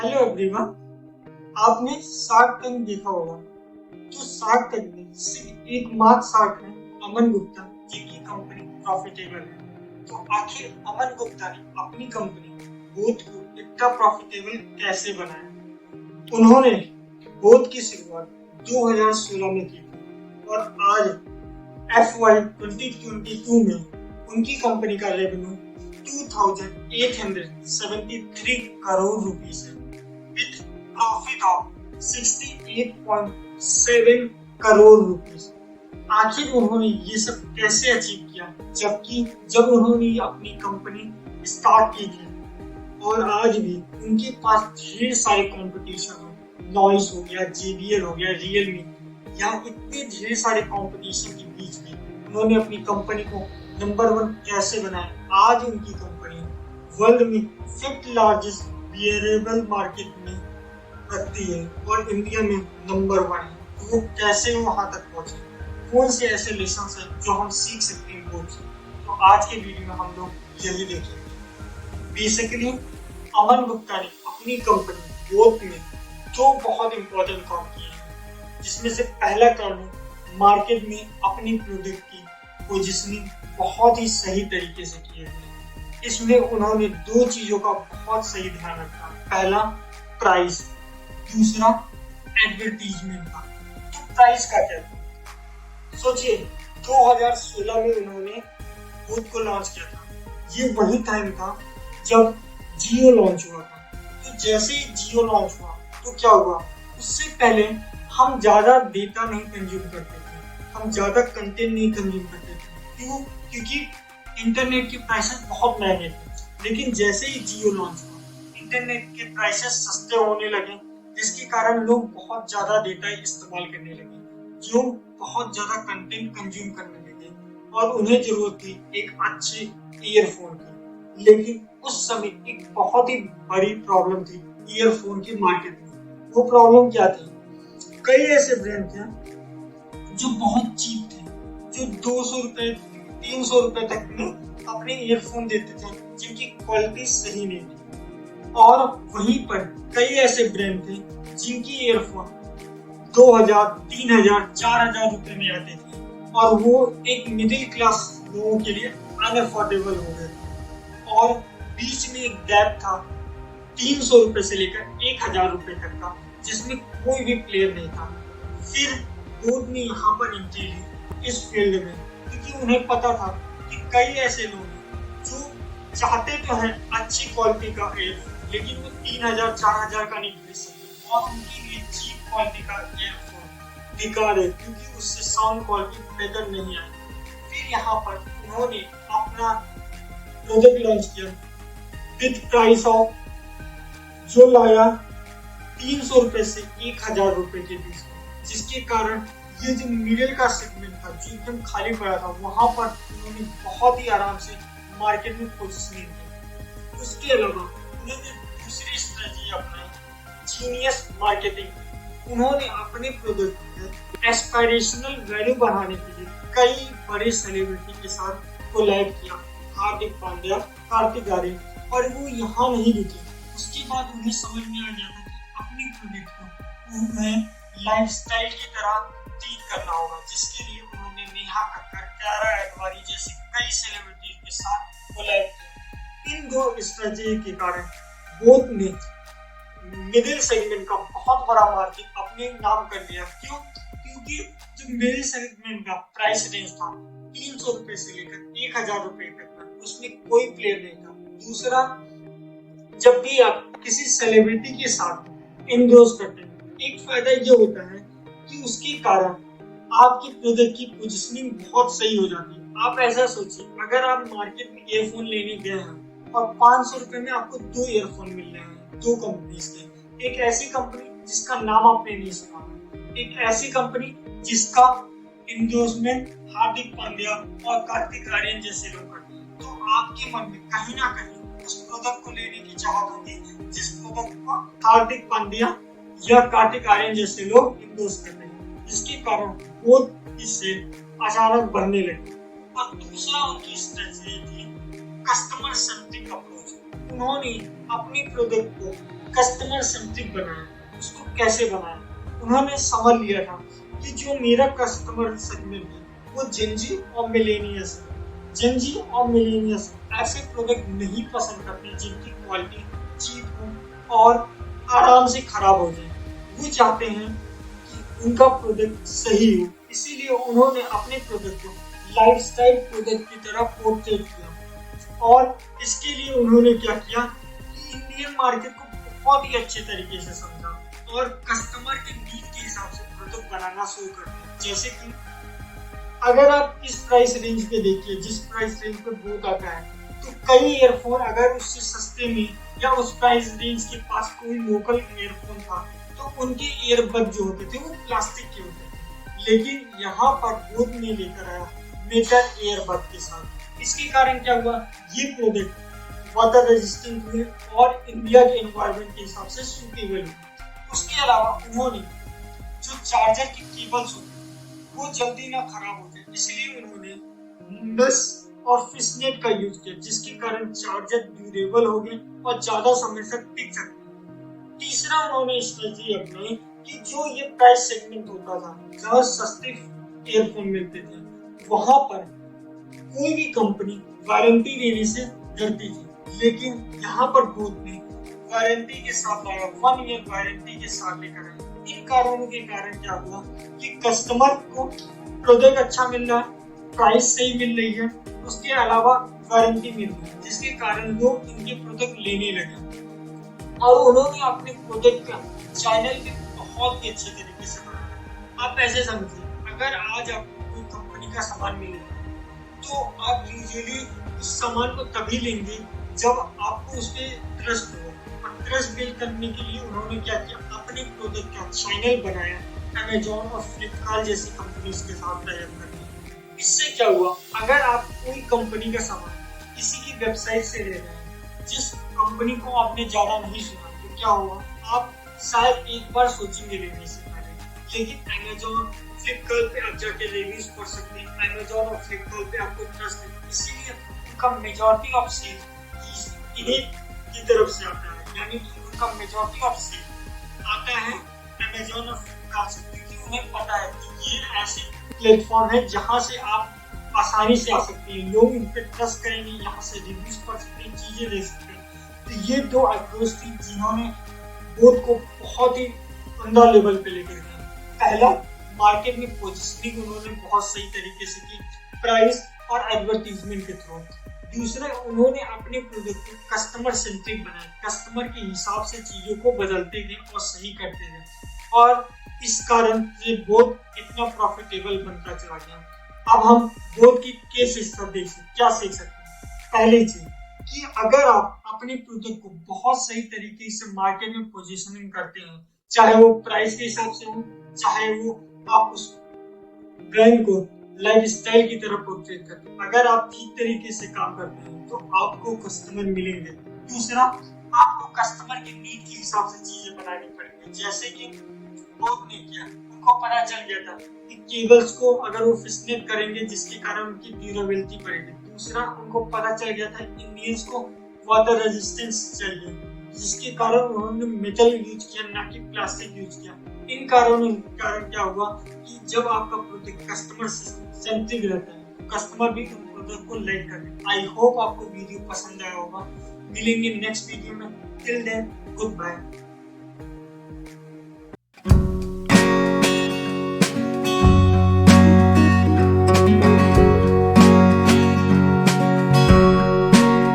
Hello everyone, आपने shark tank देखा होगा। जो शार्क टैंक में सिर्फ एकमात्र शार्क है अमन गुप्ता, जिनकी कंपनी प्रॉफिटेबल है। तो आखिर अमन गुप्ता ने अपनी कंपनी बोथ को इतना प्रॉफिटेबल कैसे बनाया? उन्होंने बोथ की शुरुआत 2016 में की थी और आज FY 2022 में उनकी कंपनी का रेवेन्यू 2873 करोड़ रुपीस है, with profit of 68.7 crore rupees. आखिर उन्होंने ये सब कैसे अचीव किया, जबकि जब उन्होंने अपनी कंपनी स्टार्ट की थी और आज भी उनके पास ढेर सारे कंपटीशन है। नॉइस हो गया, JBL हो गया, रियलमी, यहाँ इतने ढेर सारे कंपटीशन के बीच भी उन्होंने अपनी कंपनी को नंबर 1 कैसे बनाया। आज उनकी कंपनी वर्ल्ड में 5th लार्जेस्ट वियरेबल मार्केट में रखती है और इंडिया में नंबर 1 है। तो वो कैसे वहां तक पहुंचे, कौन से ऐसे लेसन है जो हम सीख सकते हैं बोथ से? तो आज के वीडियो में हम लोग यही देखेंगे। बेसिकली अमन गुप्ता ने अपनी कंपनी बोथ में 2 बहुत इंपॉर्टेंट काम किए हैं, जिसमें से पहला काम है मार्केट में अपनी प्रोडक्ट की पोजीशनिंग बहुत ही सही तरीके से किए हैं। इसमें उन्होंने 2 चीजों का बहुत सही ध्यान रखा। पहला प्राइस, दूसरा एडवर्टीजमेंट का। तो प्राइस का क्या था? सोचिए 2016 में उन्होंने बोथ को लॉन्च किया था। ये वही टाइम था जब जियो लॉन्च हुआ था। तो जैसे ही जियो लॉन्च हुआ तो क्या हुआ, उससे पहले हम ज्यादा डेटा नहीं कंज्यूम करते थे, हम ज्यादा कंटेंट नहीं कंज्यूम करते थे। क्यों? क्योंकि इंटरनेट के प्राइसेस बहुत महंगे थे। लेकिन जैसे ही जियो लॉन्च हुआ, इंटरनेट के प्राइसेस सस्ते होने लगे, जिसके कारण लोग बहुत ज्यादा डेटा इस्तेमाल करने लगे, जो बहुत ज्यादा कंटेंट कंज्यूम करने लगे और उन्हें जरूरत थी एक अच्छे ईयरफोन की। लेकिन उस समय एक बहुत ही बड़ी प्रॉब्लम थी ईयरफोन की मार्केट में। वो प्रॉब्लम क्या थी? कई ऐसे ब्रांड थे जो बहुत चीप थे, जो 200 रुपए 300 रुपए तक में अपने ईयरफोन देते थे, जिनकी क्वालिटी सही नहीं थी। और वहीं पर कई ऐसे ब्रांड थे जिनकी ईयरफोन 2000, 3000, 4000 रुपए में आते थे और वो एक मिडिल क्लास लोगों के लिए अनअफोर्डेबल हो गए थे। और बीच में एक गैप था 300 रुपए से लेकर 1000 रुपए तक का, जिसमें कोई भी प्लेयर नहीं था। फिर बोथ ने यहाँ पर एंट्री ली इस फील्ड में, क्योंकि उन्हें पता था कि कई ऐसे लोग हैं जो चाहते तो हैं अच्छी क्वालिटी का ईयरफोन, लेकिन वो 3000, 4000 का नहीं खरीद सकते और उनके लिए चीप क्वालिटी का ईयरफोन बेकार है, क्योंकि उससे साउंड क्वालिटी बेटर नहीं आई। फिर यहाँ पर उन्होंने अपना प्रोडक्ट लॉन्च किया विद प्राइस ऑफ, जो लाया 300 रुपए से 1000 रुपए के बीच, जिसके कारण ये जो मिडिल का सेगमेंट था, जो एकदम खाली पड़ा था, वहां पर उन्होंने बहुत ही आराम से मार्केट में पोजीशनिंग की। उसके अलावा उन्होंने दूसरी स्ट्रेटजी अपनाई, जीनियस मार्केटिंग। उन्होंने अपने प्रोडक्ट में एस्पिरेशनल वैल्यू बढ़ाने के लिए कई बड़े सेलिब्रिटी के साथ कोलैब किया, हार्दिक पांड्या, कार्तिक आर्यन, और वो यहाँ नहीं रुके। उसके बाद उन्हें समझ में आ गया था कि अपनी प्रोडक्ट को उन्हें लाइफस्टाइल की तरह ट्रीट करना होगा, जिसके लिए उन्होंने नेहा कक्कर, कियारा एडवाणी जैसे कई सेलिब्रिटीज के साथ कोलैब किया। इन 2 स्ट्रेटजी के कारण बोथ ने मिडिल सेगमेंट का बहुत बड़ा मार्केट अपने नाम कर लिया। क्यों? क्योंकि जो मिडिल सेगमेंट का प्राइस रेंज था 300 रुपए से लेकर 1000 रुपए तक था, उसमें कोई प्लेयर नहीं था। दूसरा, जब भी आप किसी सेलिब्रिटी के साथ एंडोर्स करते हैं, एक फायदा ये होता है कि उसके कारण आपकी प्रोडक्ट की पोजीशनिंग बहुत सही हो जाती है। आप ऐसा सोचिए, अगर आप मार्केट में ईयरफोन लेने गए हैं और 500 रुपए में आपको 2 ईयरफोन मिल रहे हैं 2 कंपनीज के, एक ऐसी कंपनी जिसका नाम आपने नहीं सुना, एक ऐसी कंपनी जिसका एंडोर्समेंट हार्दिक पांड्या और कार्तिक आर्यन जैसे लोग करते हैं, तो आपके मन में कहीं ना कहीं उस प्रोडक्ट को लेने की चाहत होगी जिस प्रोडक्ट को हार्दिक पांड्या या कार्तिक आर्यन जैसे लोग इंडोर्स करते हैं, जिसके कारण बोथ की सेल अचानक बढ़ने लगी। और दूसरा उनकी स्ट्रेटजी थी कस्टमर सेंट्रिक अप्रोच। उन्होंने अपनी प्रोडक्ट को कस्टमर सेंट्रिक बनाया। उसको कैसे बनाया? उन्होंने समझ लिया था कि जो मेरा कस्टमर सेगमेंट है वो जेनजी और मिलेनियल्स है। जेनजी और मिलेनियल्स ऐसे प्रोडक्ट नहीं पसंद करते जिनकी क्वालिटी चीप हो और आराम से खराब हो जाए। वो चाहते हैं कि उनका प्रोडक्ट सही हो, इसीलिए उन्होंने अपने प्रोडक्ट को लाइफस्टाइल प्रोडक्ट की तरह पोर्ट्रेट किया। और इसके लिए उन्होंने क्या किया कि इंडियन मार्केट को बहुत ही अच्छे तरीके से समझा और कस्टमर के नीड के हिसाब से प्रोडक्ट बनाना शुरू कर दिया। जैसे कि अगर आप इस प्राइस रेंज पे देखिए, जिस प्राइस रेंज पे बोट आता है, तो कई ईयरफोन अगर उससे सस्ते में या उस प्राइस रेंज के पास कोई लोकल ईयरफोन था तो उनके ईयरबड जो होते थे वो प्लास्टिक के होते थे। लेकिन यहाँ पर बोट ने लेकर आया मेटल ईयरबड के साथ। इसके कारण क्या हुआ, ये प्रोडक्ट वाटर रेजिस्टेंट हुए और इंडिया के एनवायरनमेंट के हिसाब से सूटेबल हुए। उसके अलावा उन्होंने जो चार्जर की केबल्स होती वो जल्दी ना खराब हो जाए, इसलिए उन्होंने मेश और फिशनेट का यूज किया, जिसके कारण चार्जर ड्यूरेबल हो गए और ज्यादा समय तक टिक सकते। तीसरा उन्होंने स्ट्रेटजी अपनाई कि जो ये प्राइस सेगमेंट होता था जहाँ सस्ते ईयरफोन मिलते थे, वहां पर कोई भी कंपनी वारंटी देने से डरती थी, लेकिन यहाँ पर बोट ने वारंटी के साथ आया, 1 ईयर वारंटी के साथ लेकर आया। इन कारणों के कारण क्या हुआ कि कस्टमर को प्रोडक्ट अच्छा मिल रहा है, प्राइस सही मिल रही है, उसके अलावा वारंटी मिल रही है, जिसके कारण लोग इनके प्रोडक्ट लेने लगे। और उन्होंने अपने प्रोडक्ट का चैनल भी बहुत ही अच्छे तरीके से बनाया। आप ऐसे समझिए, अगर आज आपको कोई कंपनी का सामान मिलेगा तो आप यूजुअली उस सामान को तभी लेंगे जब आपको उस पर ट्रस्ट हो। और ट्रस्ट बिल्ड करने के लिए उन्होंने क्या किया, अपने प्रोडक्ट का चैनल बनाया अमेजॉन और फ्लिपकार्ट जैसी कंपनीज के साथ टाई अप करके। इससे क्या हुआ, अगर आप कोई कंपनी का सामान किसी की वेबसाइट से ले रहे हैं जिस कंपनी को आपने ज्यादा नहीं सुना, तो क्या हुआ, आप शायद एक बार सोचेंगे लेने से पहले। लेकिन अमेजॉन फ्लिपकार्ट पे आप जाके रिव्यूज पढ़ सकते हैं। अमेजॉन और फ्लिपकार्ट पे आपको ट्रस्ट है, इसीलिए उनका मेजॉरिटी ऑफ सेल इन्हीं की तरफ से आता है, यानी कि उनका मेजॉरिटी ऑफ सेल आता है अमेजॉन और फ्लिपकार्ट से, क्योंकि उन्हें पता है कि ये ऐसे प्लेटफॉर्म है जहाँ से आप आसानी से आ सकते हैं, लोग इन पे ट्रस्ट करेंगे, यहाँ से रिव्यूज पढ़ सकते हैं, चीजें ले सकते हैं। तो ये दो अप्रोच थी जिन्होंने बोट को बहुत ही उम्दा लेवल पे लेकर गए। पहला, मार्केट में पोजीशनिंग उन्होंने बहुत सही तरीके से की, प्राइस और एडवर्टीजमेंट के थ्रू। दूसरा, उन्होंने अपने प्रोडक्ट को कस्टमर सेंट्रिक बनाया, कस्टमर के हिसाब से चीजों को बदलते गए और सही करते गए, और इस कारण ये बोट इतना प्रॉफिटेबल बनता चला गया। अब हम बोट की केस स्टडी से क्या सीख सकते हैं? पहली चीज कि अगर आप अपने प्रोडक्ट को बहुत सही तरीके से मार्केट में पोजीशनिंग करते हैं, चाहे वो प्राइस के हिसाब से हो, चाहे वो आप उस ब्रांड को लाइफस्टाइल की तरह पोर्ट्रेट करते हैं, अगर आप ठीक तरीके से काम करते हैं तो आपको कस्टमर मिलेंगे। दूसरा, आपको कस्टमर के नीड के हिसाब से चीजें बनानी पड़ेंगी, जैसे कि बोट ने किया, उनको पता चल गया था कि केबल्स को अगर वो फिशनेट करेंगे जिसके कारण उनकी ड्यूरेबिलिटी बढ़ेगी। दूसरा, उनको पता चल गया था इंडियंस को वाटर रेजिस्टेंस चाहिए, जिसके कारण उन्होंने मेटल यूज किया, ना कि प्लास्टिक यूज किया। इन कारणों के कारण क्या हुआ कि जब आपका प्रोडक्ट कस्टमर सेंट्रिक रहता है, कस्टमर भी उन प्रोडक्ट को लाइक करते हैं। आई होप आपको वीडियो पसंद आया होगा। मिलेंगे नेक्स्ट वीडियो में, टिल देन गुड बाय।